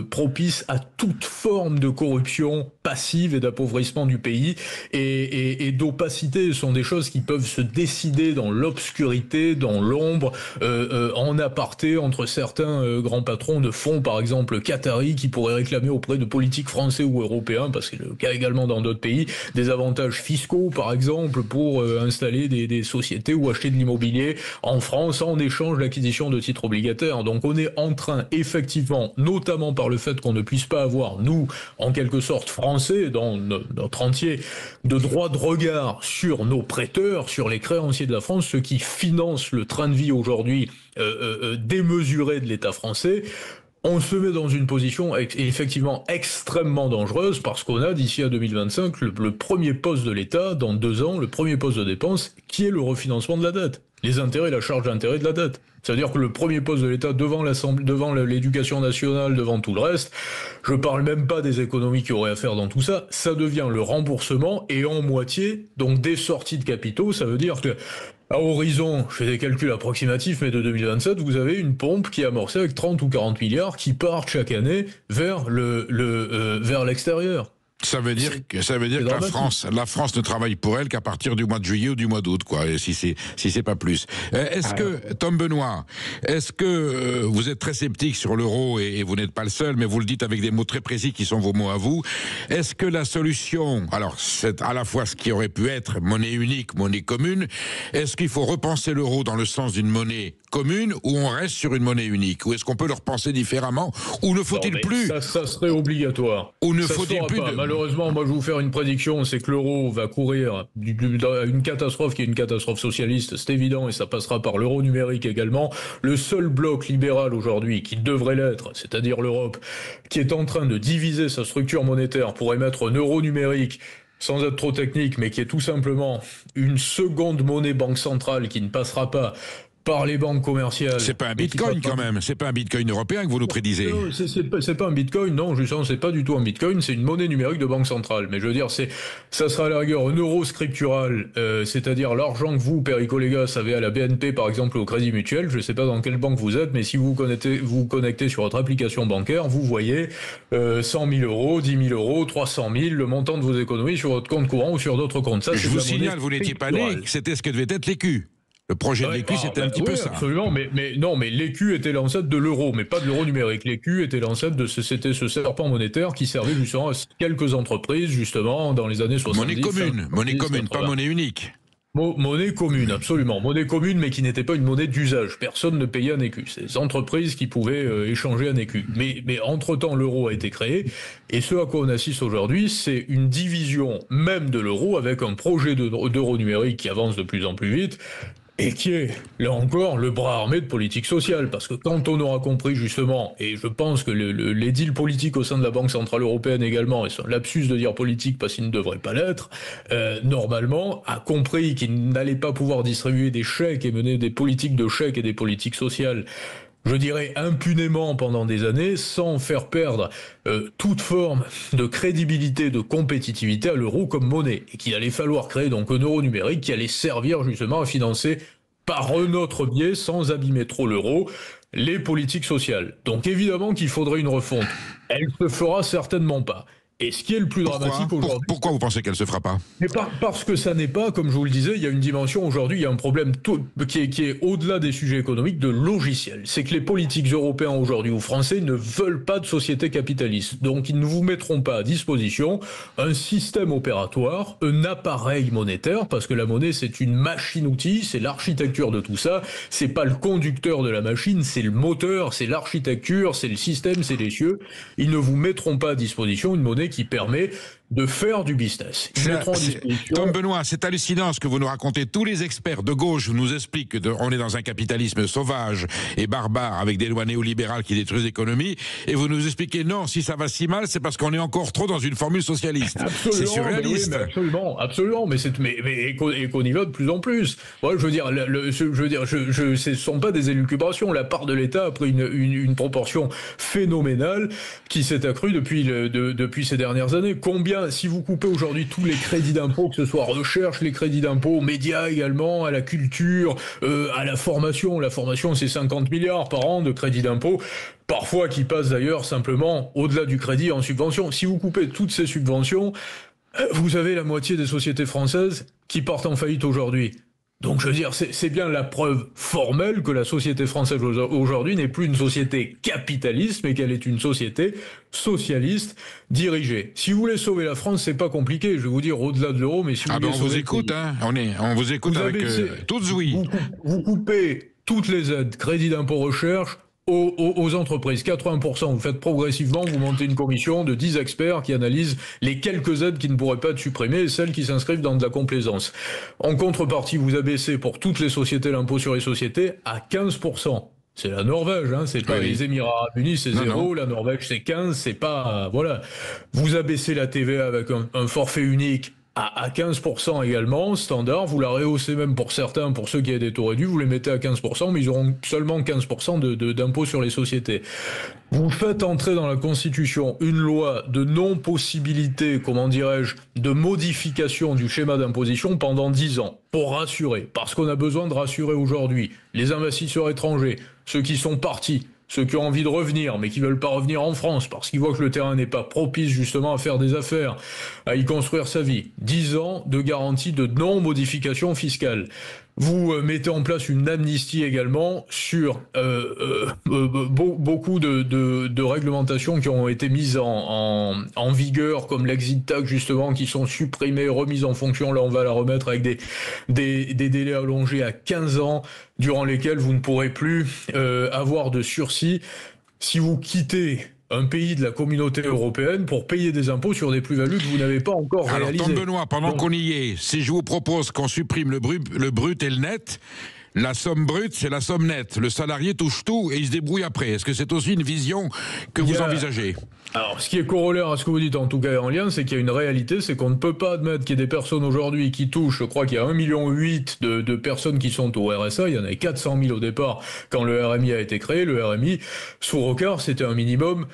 propice à toute forme de corruption passive et d'appauvrissement du pays et d'opacité. Ce sont des choses qui peuvent se décider dans l'obscurité, dans l'ombre, en aparté entre certains grands patrons de fonds, par exemple qataris, qui pourraient réclamer auprès de politiques français ou européens, parce que c'est le cas également dans d'autres pays, des avantages fiscaux, par exemple, pour installer des sociétés ou acheter de l'immobilier en France en échange de l'acquisition de titres obligataires. Donc on est en train, effectivement, notamment par le fait qu'on ne puisse pas avoir, nous, en quelque sorte français, dans notre entier, de droit de regard sur nos prêteurs, sur les créanciers de la France, ceux qui financent le train de vie aujourd'hui démesuré de l'État français. On se met dans une position effectivement extrêmement dangereuse parce qu'on a d'ici à 2025 le premier poste de l'État, dans 2 ans, le premier poste de dépense qui est le refinancement de la dette. les intérêts et la charge d'intérêt de la dette. C'est-à-dire que le premier poste de l'État devant l'éducation nationale, devant tout le reste, je parle même pas des économies qu'il y aurait à faire dans tout ça, ça devient le remboursement et en moitié, donc des sorties de capitaux, ça veut dire que à horizon, je fais des calculs approximatifs, mais de 2027, vous avez une pompe qui est amorcée avec 30 ou 40 milliards qui partent chaque année vers vers l'extérieur. Ça veut dire que la France ne travaille pour elle qu'à partir du mois de juillet ou du mois d'août, quoi, si c'est pas plus. Tom Benoît, est-ce que vous êtes très sceptique sur l'euro et vous n'êtes pas le seul, mais vous le dites avec des mots très précis qui sont vos mots à vous. Est-ce que la solution, alors c'est à la fois ce qui aurait pu être monnaie unique, monnaie commune, est-ce qu'il faut repenser l'euro dans le sens d'une monnaie commune ou on reste sur une monnaie unique? Ou est-ce qu'on peut le repenser différemment? Ou ne faut-il plus? Ça serait obligatoire. Ou ne faut-il plus Malheureusement, moi je vais vous faire une prédiction, c'est que l'euro va courir à une catastrophe qui est une catastrophe socialiste, c'est évident, et ça passera par l'euro numérique également. Le seul bloc libéral aujourd'hui qui devrait l'être, c'est-à-dire l'Europe, qui est en train de diviser sa structure monétaire pour émettre un euro numérique, sans être trop technique, mais qui est tout simplement une seconde monnaie banque centrale qui ne passera pas par les banques commerciales. C'est pas un bitcoin quand même, c'est pas un bitcoin européen que vous nous prédisez. Non, c'est pas un bitcoin, non, justement, c'est pas du tout un bitcoin, c'est une monnaie numérique de banque centrale. Mais je veux dire, ça sera à la rigueur un euro scriptural, c'est-à-dire l'argent que vous, Perico Légas, avez à la BNP, par exemple, au Crédit Mutuel. Je sais pas dans quelle banque vous êtes, mais si vous vous connectez sur votre application bancaire, vous voyez 100 000 euros, 10 000 euros, 300 000, le montant de vos économies sur votre compte courant ou sur d'autres comptes. Ça, je vous signale, vous n'étiez pas né, c'était ce que devait être l'écu. Le projet de l'écu, c'était un petit peu ça. Absolument, mais l'écu était l'ancêtre de l'euro, mais pas de l'euro numérique. L'écu était l'ancêtre c'était ce serpent monétaire qui servait justement à quelques entreprises, justement, dans les années 70. Monnaie commune, pas monnaie unique. Monnaie commune, absolument. Monnaie commune, mais qui n'était pas une monnaie d'usage. Personne ne payait un écu. C'est les entreprises qui pouvaient échanger un écu. Mais entre-temps, l'euro a été créé. Et ce à quoi on assiste aujourd'hui, c'est une division même de l'euro avec un projet d'euro numérique qui avance de plus en plus vite. Et qui est, là encore, le bras armé de politique sociale. Parce que quand on aura compris, justement, et je pense que les deals politiques au sein de la Banque Centrale Européenne également, et c'est un lapsus de dire politique parce qu'il ne devrait pas l'être, normalement, a compris qu'il n'allait pas pouvoir distribuer des chèques et mener des politiques de chèques et des politiques sociales, je dirais impunément pendant des années, sans faire perdre toute forme de crédibilité, de compétitivité à l'euro comme monnaie, et qu'il allait falloir créer donc un euro numérique qui allait servir justement à financer par un autre biais, sans abîmer trop l'euro, les politiques sociales. Donc évidemment qu'il faudrait une refonte. Elle ne se fera certainement pas. Et ce qui est le plus dramatique aujourd'hui... Pourquoi vous pensez qu'elle ne se fera pas? Mais parce que ça n'est pas, comme je vous le disais, il y a une dimension aujourd'hui, il y a un problème qui est au-delà des sujets économiques, de logiciel. C'est que les politiques européens aujourd'hui ou français ne veulent pas de société capitaliste. Donc ils ne vous mettront pas à disposition un système opératoire, un appareil monétaire, parce que la monnaie c'est une machine-outil, c'est l'architecture de tout ça, c'est pas le conducteur de la machine, c'est le moteur, c'est l'architecture, c'est le système, c'est les cieux. Ils ne vous mettront pas à disposition une monnaie qui permet de faire du business. Tom Benoît, c'est hallucinant ce que vous nous racontez. Tous les experts de gauche nous expliquent qu'on est dans un capitalisme sauvage et barbare avec des lois néolibérales qui détruisent l'économie, et vous nous expliquez non, si ça va si mal, c'est parce qu'on est encore trop dans une formule socialiste. C'est surréaliste. Absolument, mais qu'on y va de plus en plus. Ouais, ce ne sont pas des élucubrations. La part de l'État a pris une proportion phénoménale qui s'est accrue depuis ces dernières années. Combien, si vous coupez aujourd'hui tous les crédits d'impôt, que ce soit recherche, les crédits d'impôt, aux médias également, à la culture, à la formation c'est 50 milliards par an de crédits d'impôt, parfois qui passent d'ailleurs simplement au-delà du crédit en subvention. Si vous coupez toutes ces subventions, vous avez la moitié des sociétés françaises qui partent en faillite aujourd'hui. Donc je veux dire, c'est bien la preuve formelle que la société française aujourd'hui n'est plus une société capitaliste, mais qu'elle est une société socialiste dirigée. Si vous voulez sauver la France, c'est pas compliqué. Je vais vous dire au-delà de l'euro, mais si vous voulez on vous écoute, hein. On vous écoute avec toutes ouïes. Vous coupez toutes les aides, crédit d'impôt recherche, aux entreprises. 80%, vous faites progressivement, vous montez une commission de 10 experts qui analysent les quelques aides qui ne pourraient pas être supprimées et celles qui s'inscrivent dans de la complaisance. En contrepartie, vous abaissez pour toutes les sociétés l'impôt sur les sociétés à 15%. C'est la Norvège, hein, c'est pas les Émirats Arabes Unis, c'est 0, la Norvège c'est 15, c'est pas... voilà. Vous abaissez la TVA avec un forfait unique à 15% également, standard. Vous la rehaussez même pour certains, pour ceux qui ont des taux réduits, vous les mettez à 15%, mais ils auront seulement 15% d'impôt sur les sociétés. Vous faites entrer dans la Constitution une loi de non-possibilité, comment dirais-je, de modification du schéma d'imposition pendant 10 ans, pour rassurer, parce qu'on a besoin de rassurer aujourd'hui les investisseurs étrangers, ceux qui sont partis, ceux qui ont envie de revenir, mais qui veulent pas revenir en France, parce qu'ils voient que le terrain n'est pas propice justement à faire des affaires, à y construire sa vie. 10 ans de garantie de non-modification fiscale. Vous mettez en place une amnistie également sur beaucoup de réglementations qui ont été mises en vigueur, comme l'exit tax justement, qui sont supprimées, remises en fonction. Là, on va la remettre avec des délais allongés à 15 ans, durant lesquels vous ne pourrez plus avoir de sursis si vous quittez un pays de la communauté européenne pour payer des impôts sur des plus-values que vous n'avez pas encore réalisées. Alors, Tom Benoît, pendant qu'on y est, si je vous propose qu'on supprime le brut et le net, la somme brute, c'est la somme nette. Le salarié touche tout et il se débrouille après. Est-ce que c'est aussi une vision que vous envisagez ? Alors, ce qui est corollaire à ce que vous dites, en tout cas en lien, c'est qu'il y a une réalité, c'est qu'on ne peut pas admettre qu'il y ait des personnes aujourd'hui qui touchent, je crois qu'il y a 1,8 million de personnes qui sont au RSA, il y en avait 400 000 au départ quand le RMI a été créé. Le RMI, sous Rocard, c'était un minimum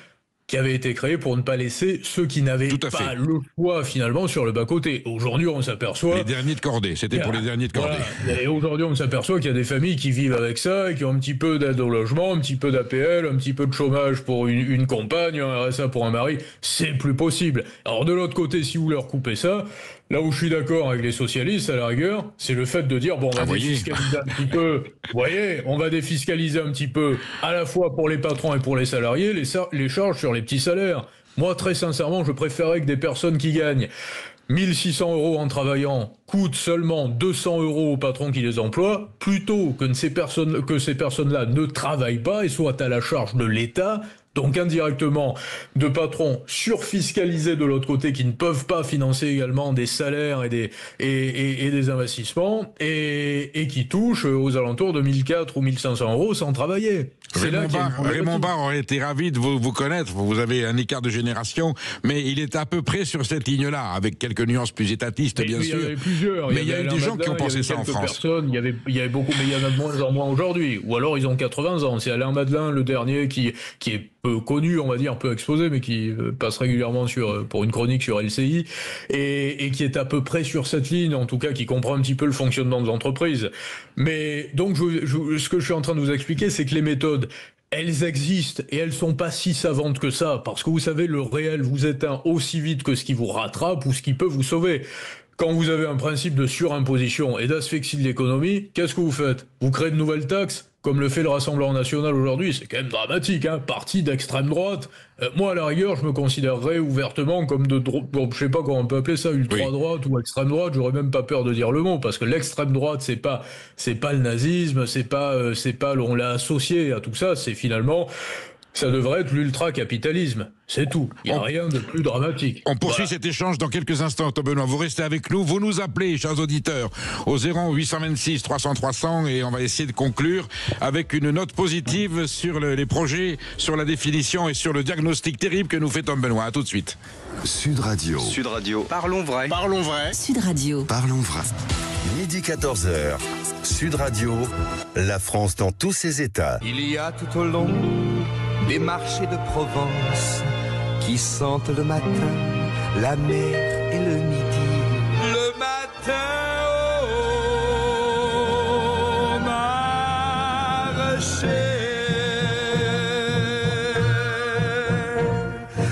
qui avait été créé pour ne pas laisser ceux qui n'avaient pas le choix finalement sur le bas-côté. Aujourd'hui, on s'aperçoit... Les derniers de cordée, c'était pour les derniers de cordée. Voilà. Et aujourd'hui, on s'aperçoit qu'il y a des familles qui vivent avec ça, et qui ont un petit peu d'aide au logement, un petit peu d'APL, un petit peu de chômage pour une compagne, un RSA pour un mari. C'est plus possible. Alors de l'autre côté, si vous leur coupez ça... Là où je suis d'accord avec les socialistes, à la rigueur, c'est le fait de dire, bon, on va défiscaliser un petit peu, vous voyez, on va défiscaliser un petit peu, à la fois pour les patrons et pour les salariés, les charges sur les petits salaires. Moi, très sincèrement, je préférerais que des personnes qui gagnent 1 600 € en travaillant coûtent seulement 200 € aux patrons qui les emploient, plutôt que ces personnes-là ne travaillent pas et soient à la charge de l'État. Donc indirectement, de patrons surfiscalisés de l'autre côté qui ne peuvent pas financer également des salaires et des investissements et qui touchent aux alentours de 1 400 ou 1 500 € sans travailler. Raymond Barre aurait été ravi de vous connaître. Vous avez un écart de génération, mais il est à peu près sur cette ligne-là, avec quelques nuances plus étatistes, bien sûr. Il y avait plusieurs. Mais il y a eu des gens qui ont pensé ça en France. Il y avait beaucoup, mais il y en a de moins en moins aujourd'hui. Ou alors ils ont 80 ans. C'est Alain Madelin, le dernier, qui est peu connu, on va dire, peu exposé, mais qui passe régulièrement pour une chronique sur LCI, et qui est à peu près sur cette ligne, en tout cas, qui comprend un petit peu le fonctionnement de l'entreprise. Mais donc, ce que je suis en train de vous expliquer, c'est que les méthodes, elles existent et elles sont pas si savantes que ça, parce que vous savez, le réel vous éteint aussi vite que ce qui vous rattrape ou ce qui peut vous sauver. Quand vous avez un principe de surimposition et d'asphyxie de l'économie, qu'est-ce que vous faites ? Vous créez de nouvelles taxes, comme le fait le Rassemblement national aujourd'hui. C'est quand même dramatique, hein, parti d'extrême droite. Moi, à la rigueur, je me considérerais ouvertement comme je sais pas comment on peut appeler ça, ultra-droite ou extrême droite. J'aurais même pas peur de dire le mot, parce que l'extrême droite, c'est pas le nazisme, c'est pas, on l'a associé à tout ça, c'est finalement... Ça devrait être l'ultra-capitalisme. C'est tout. Il n'y a rien de plus dramatique. On poursuit cet échange dans quelques instants, Tom Benoît. Vous restez avec nous. Vous nous appelez, chers auditeurs, au 0826 300 300 et on va essayer de conclure avec une note positive sur les projets, sur la définition et sur le diagnostic terrible que nous fait Tom Benoît. À tout de suite. Sud Radio. Sud Radio. Parlons vrai. Parlons vrai. Sud Radio. Parlons vrai. Midi 14h. Sud Radio. La France dans tous ses états. Il y a tout au long des marchés de Provence qui sentent le matin la mer et le midi. Le matin au marché.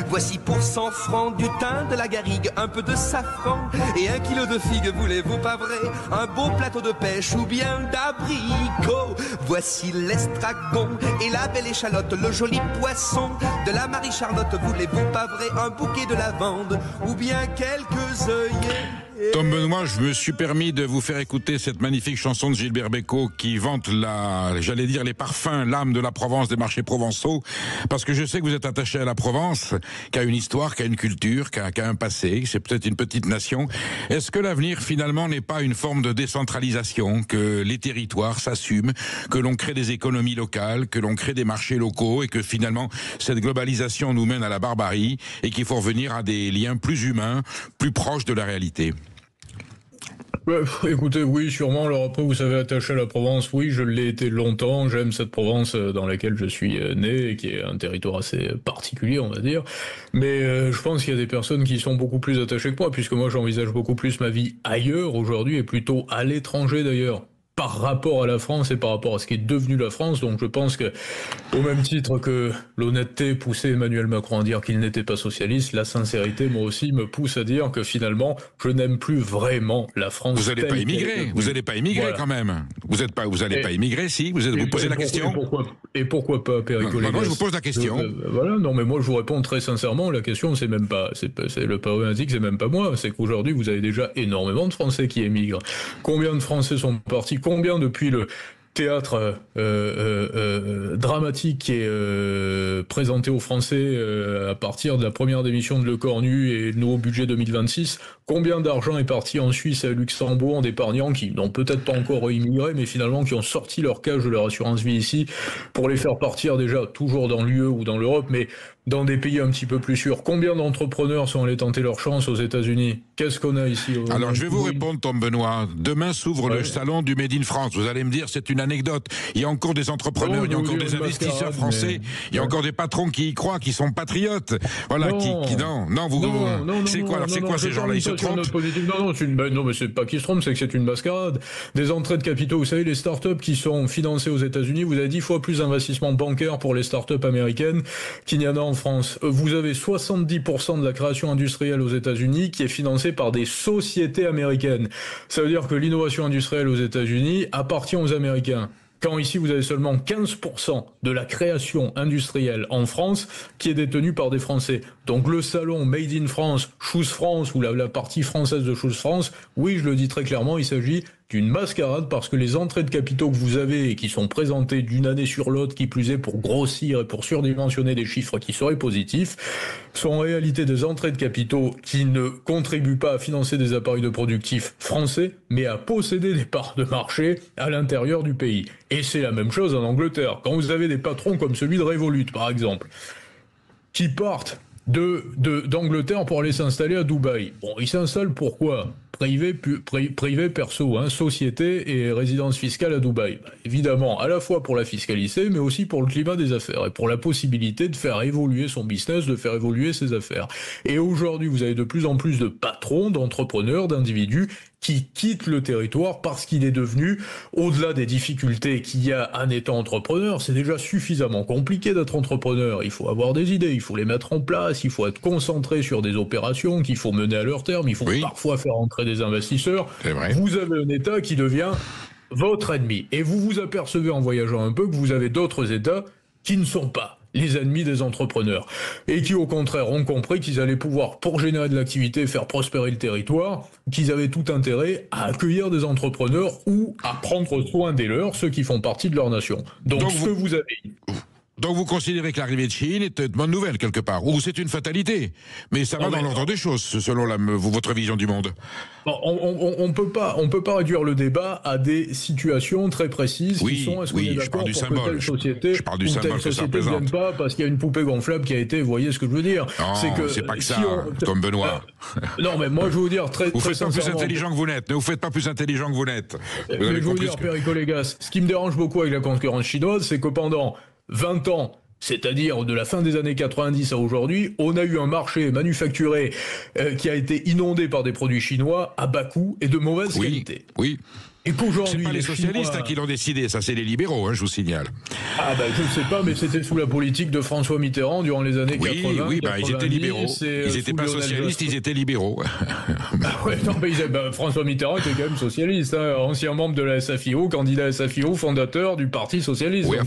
Voici pour 100 francs du thym, de la garrigue, un peu de safran et 1 kilo de figues, voulez-vous pas vrai? Un beau plateau de pêche ou bien d'abricots. Voici l'estragon et la belle échalote, le joli poisson de la Marie-Charlotte, voulez-vous pas vrai? Un bouquet de lavande ou bien quelques œillets. Tom Benoît, je me suis permis de vous faire écouter cette magnifique chanson de Gilbert Bécaud qui vante les parfums, l'âme de la Provence, des marchés provençaux, parce que je sais que vous êtes attaché à la Provence, qui a une histoire, qui a une culture, qui a un passé, c'est peut-être une petite nation. Est-ce que l'avenir, finalement, n'est pas une forme de décentralisation, que les territoires s'assument, que l'on crée des économies locales, que l'on crée des marchés locaux, et que finalement, cette globalisation nous mène à la barbarie, et qu'il faut revenir à des liens plus humains, plus proches de la réalité ? Écoutez, oui, sûrement. Alors après, vous savez, attaché à la Provence, oui, je l'ai été longtemps. J'aime cette Provence dans laquelle je suis né, et qui est un territoire assez particulier, on va dire. Mais je pense qu'il y a des personnes qui sont beaucoup plus attachées que moi, puisque moi, j'envisage beaucoup plus ma vie ailleurs aujourd'hui, et plutôt à l'étranger d'ailleurs, par rapport à la France et par rapport à ce qui est devenu la France. Donc je pense que, au même titre que l'honnêteté poussait Emmanuel Macron à dire qu'il n'était pas socialiste, la sincérité, moi aussi, me pousse à dire que finalement, je n'aime plus vraiment la France. Vous n'allez pas émigrer, vous n'allez pas émigrer voilà. Quand même. Vous n'allez pas émigrer, si vous posez la question. Pourquoi pas, Perico-Légas? Moi, je vous pose la question. Voilà, non, mais moi, je vous réponds très sincèrement. La question, c'est même pas, c'est le problématique, c'est même pas moi. C'est qu'aujourd'hui, vous avez déjà énormément de Français qui émigrent. Combien de Français sont partis? Combien depuis le théâtre dramatique qui est présenté aux Français à partir de la première démission de Le Cornu et le nouveau budget 2026, combien d'argent est parti en Suisse et à Luxembourg d'épargnants qui n'ont peut-être pas encore immigré, mais finalement qui ont sorti leur cage de leur assurance vie ici pour les faire partir déjà toujours dans l'UE ou dans l'Europe, mais dans des pays un petit peu plus sûrs. Combien d'entrepreneurs sont allés tenter leur chance aux États-Unis? Qu'est-ce qu'on a ici? Alors je vais vous répondre, Tom Benoît. Demain s'ouvre le salon du Made in France. Vous allez me dire, c'est une anecdote. Il y a encore des entrepreneurs, il y a encore des investisseurs français, il y a encore des patrons qui y croient, qui sont patriotes. Voilà, c'est quoi ces gens-là? Ils se trompent? Non, mais c'est pas qu'ils se trompent, c'est que c'est une mascarade. Des entrées de capitaux, vous savez, les startups qui sont financées aux États-Unis, vous avez 10 fois plus d'investissement bancaire pour les startups américaines qu'il n'y en a en France. Vous avez 70% de la création industrielle aux États-Unis qui est financée par des sociétés américaines. Ça veut dire que l'innovation industrielle aux États-Unis appartient aux Américains. Quand ici vous avez seulement 15% de la création industrielle en France qui est détenue par des Français. Donc le salon Made in France, Choose France ou la partie française de Choose France, oui, je le dis très clairement, il s'agit d'une mascarade parce que les entrées de capitaux que vous avez et qui sont présentées d'une année sur l'autre, qui plus est pour grossir et pour surdimensionner des chiffres qui seraient positifs, sont en réalité des entrées de capitaux qui ne contribuent pas à financer des appareils productifs français, mais à posséder des parts de marché à l'intérieur du pays. Et c'est la même chose en Angleterre. Quand vous avez des patrons comme celui de Revolut, par exemple, qui partent d'Angleterre pour aller s'installer à Dubaï. Bon, ils s'installent pourquoi? Privé, perso, société et résidence fiscale à Dubaï. Évidemment, à la fois pour la fiscalité, mais aussi pour le climat des affaires et pour la possibilité de faire évoluer son business, de faire évoluer ses affaires. Et aujourd'hui, vous avez de plus en plus de patrons, d'entrepreneurs, d'individus qui quittent le territoire parce qu'il est devenu, au-delà des difficultés qu'il y a en étant entrepreneur, c'est déjà suffisamment compliqué d'être entrepreneur. Il faut avoir des idées, il faut les mettre en place, il faut être concentré sur des opérations qu'il faut mener à leur terme, il faut parfois faire entrer des investisseurs. Vous avez un État qui devient votre ennemi. Et vous vous apercevez en voyageant un peu que vous avez d'autres États qui ne sont pas les ennemis des entrepreneurs et qui au contraire ont compris qu'ils allaient pouvoir, pour générer de l'activité, faire prospérer le territoire, qu'ils avaient tout intérêt à accueillir des entrepreneurs ou à prendre soin des leurs, ceux qui font partie de leur nation. Donc Donc vous considérez que l'arrivée de Chine est une bonne nouvelle quelque part, ou c'est une fatalité, mais ça va dans l'ordre des choses selon votre vision du monde. Bon, on peut pas réduire le débat à des situations très précises qui sont est-ce qu'on est d'accord pour que telle société ou telle société ne vienne pas parce qu'il y a une poupée gonflable qui a été, vous voyez ce que je veux dire? Non, c'est pas que ça, comme Benoît. Non, mais moi je vais vous dire très faites sincèrement. Pas plus intelligent que vous n'êtes. Ne vous faites pas plus intelligent que vous n'êtes. Mais je vais vous dire, Perico-Légas, ce qui me dérange beaucoup avec la concurrence chinoise, c'est que pendant 20 ans, c'est-à-dire de la fin des années 90 à aujourd'hui, on a eu un marché manufacturé qui a été inondé par des produits chinois à bas coût et de mauvaise qualité. Oui. Et qu'aujourd'hui, c'est pas les socialistes qui l'ont décidé, ça c'est les libéraux, je vous signale. Je ne sais pas, mais c'était sous la politique de François Mitterrand durant les années 80. Oui, ils étaient libéraux. Ils n'étaient pas socialistes, ils étaient libéraux. François Mitterrand était quand même socialiste, ancien membre de la SFIO, candidat SFIO, fondateur du Parti socialiste. Oui,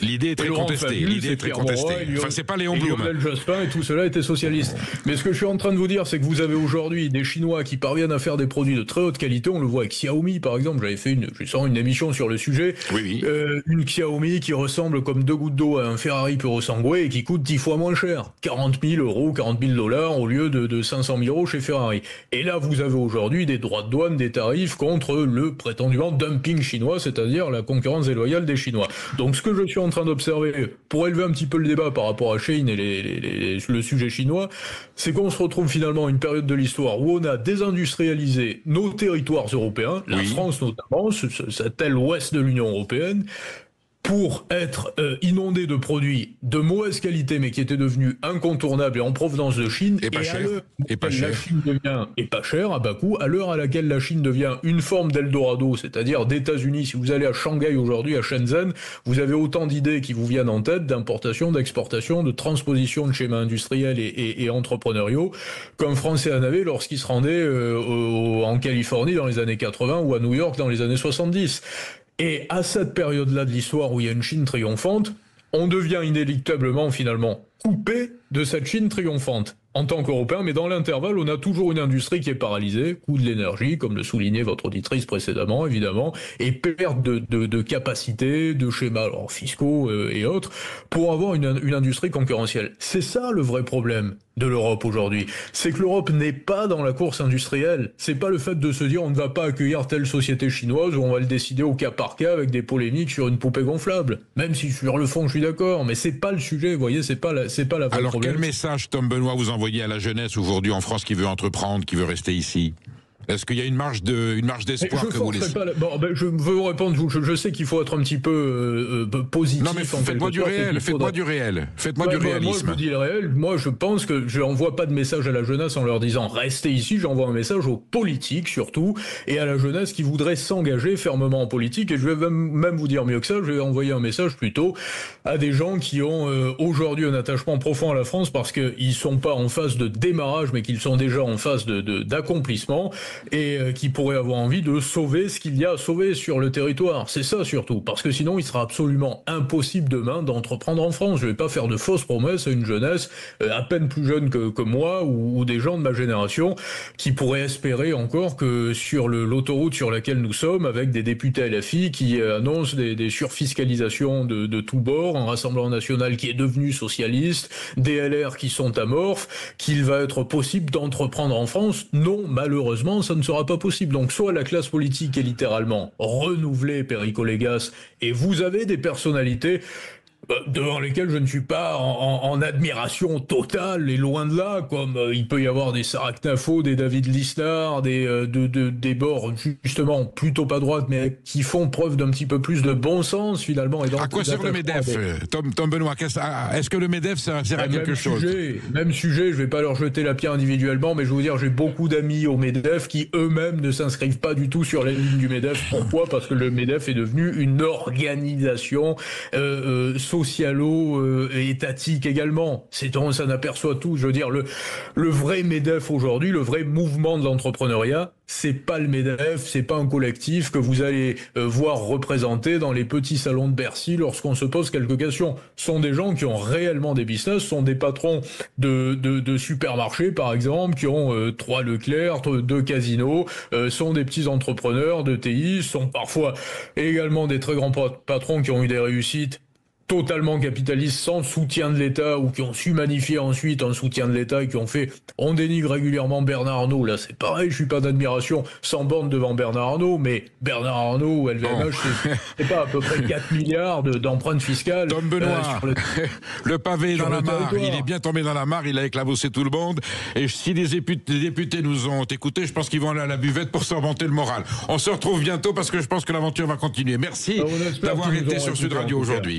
l'idée est très contestée. Enfin, c'est pas Léon Blum. Lionel Jospin et tout cela était socialiste. Mais ce que je suis en train de vous dire, c'est que vous avez aujourd'hui des Chinois qui parviennent à faire des produits de très haute qualité. On le voit avec Xiaomi, Xiaomi, par exemple. J'avais fait une émission sur le sujet. Oui. Une Xiaomi qui ressemble comme 2 gouttes d'eau à un Ferrari Puro Sangue et qui coûte 10 fois moins cher. 40 000 euros, 40 000 $ au lieu de 500 000 euros chez Ferrari. Et là, vous avez aujourd'hui des droits de douane, des tarifs contre le prétendument dumping chinois, c'est-à-dire la concurrence déloyale des Chinois. Donc ce que je suis en train d'observer, pour élever un petit peu le débat par rapport à Chine et le sujet chinois, c'est qu'on se retrouve finalement à une période de l'histoire où on a désindustrialisé nos territoires européens, la France notamment, cet aile ouest de l'Union européenne, pour être inondé de produits de mauvaise qualité, mais qui étaient devenus incontournables et en provenance de Chine. Et pas cher. Et pas cher. La Chine devient, et pas cher, à bas coût, à l'heure à laquelle la Chine devient une forme d'Eldorado, c'est-à-dire d'États-Unis. Si vous allez à Shanghai aujourd'hui, à Shenzhen, vous avez autant d'idées qui vous viennent en tête d'importation, d'exportation, de transposition de schémas industriels et entrepreneuriaux, comme Français en avait lorsqu'ils se rendaient en Californie dans les années 80 ou à New York dans les années 70. Et à cette période-là de l'histoire où il y a une Chine triomphante, on devient inéluctablement finalement coupé de cette Chine triomphante en tant qu'Européen, mais dans l'intervalle, on a toujours une industrie qui est paralysée, coût de l'énergie, comme le soulignait votre auditrice précédemment, évidemment, et perte de capacité, de schémas fiscaux et autres, pour avoir une industrie concurrentielle. C'est ça le vrai problème de l'Europe aujourd'hui. C'est que l'Europe n'est pas dans la course industrielle. C'est pas le fait de se dire on ne va pas accueillir telle société chinoise ou on va le décider au cas par cas avec des polémiques sur une poupée gonflable. Même si sur le fond je suis d'accord, mais c'est pas le sujet, vous voyez, c'est pas la vraie Alors problème. quel message, Tom Benoît, vous envoyez à la jeunesse aujourd'hui en France qui veut entreprendre, qui veut rester ici ? Est-ce qu'il y a une marge d'espoir que vous laissez ? Je veux vous répondre, je sais qu'il faut être un petit peu positif. Non mais faites-moi du réel, faites-moi du réalisme. Moi je vous dis le réel, moi je pense que je n'envoie pas de message à la jeunesse en leur disant restez ici, j'envoie un message aux politiques surtout, et à la jeunesse qui voudrait s'engager fermement en politique, et je vais même vous dire mieux que ça, je vais envoyer un message plutôt à des gens qui ont aujourd'hui un attachement profond à la France parce qu'ils sont pas en phase de démarrage, mais qu'ils sont déjà en phase d'accomplissement, et qui pourrait avoir envie de sauver ce qu'il y a à sauver sur le territoire. C'est ça surtout, parce que sinon il sera absolument impossible demain d'entreprendre en France. Je vais pas faire de fausses promesses à une jeunesse à peine plus jeune que moi ou des gens de ma génération qui pourraient espérer encore que sur l'autoroute sur laquelle nous sommes, avec des députés LFI qui annoncent des surfiscalisations de tous bords, un Rassemblement national qui est devenu socialiste, des LR qui sont amorphes, qu'il va être possible d'entreprendre en France. Non, malheureusement, ça ne sera pas possible. Donc soit la classe politique est littéralement renouvelée, Perico Légas, et vous avez des personnalités devant lesquels je ne suis pas en admiration totale et loin de là, comme il peut y avoir des Sarah Knafo, des David Lisnard, des bords justement plutôt pas droite, mais qui font preuve d'un petit peu plus de bon sens finalement. Et à quoi sert le MEDEF, Tom Benoît? Est-ce que le MEDEF sert à quelque chose? Même sujet, je vais pas leur jeter la pierre individuellement, mais je vais vous dire, j'ai beaucoup d'amis au MEDEF qui eux-mêmes ne s'inscrivent pas du tout sur la ligne du MEDEF. Pourquoi? Parce que le MEDEF est devenu une organisation socialo-étatique également. Ça n'aperçoit tout. Je veux dire, le vrai MEDEF aujourd'hui, le vrai mouvement de l'entrepreneuriat, c'est pas le MEDEF, c'est pas un collectif que vous allez voir représenté dans les petits salons de Bercy lorsqu'on se pose quelques questions. Ce sont des gens qui ont réellement des business, sont des patrons de supermarchés par exemple, qui ont 3 Leclerc, 2 casinos, sont des petits entrepreneurs de TI, sont parfois également des très grands patrons qui ont eu des réussites totalement capitalistes sans soutien de l'État ou qui ont su magnifier ensuite un soutien de l'État et qui ont fait, on dénigre régulièrement Bernard Arnault, là c'est pareil, je suis pas d'admiration sans borne devant Bernard Arnault, mais Bernard Arnault ou LVMH c'est pas à peu près 4 milliards d'empreintes fiscales. Tom Benoît, le pavé est dans la mare, il est bien tombé dans la mare, il a éclaboussé tout le monde, et si les députés nous ont écoutés, je pense qu'ils vont aller à la buvette pour se remonter le moral. On se retrouve bientôt parce que je pense que l'aventure va continuer. Merci d'avoir été sur Sud Radio aujourd'hui.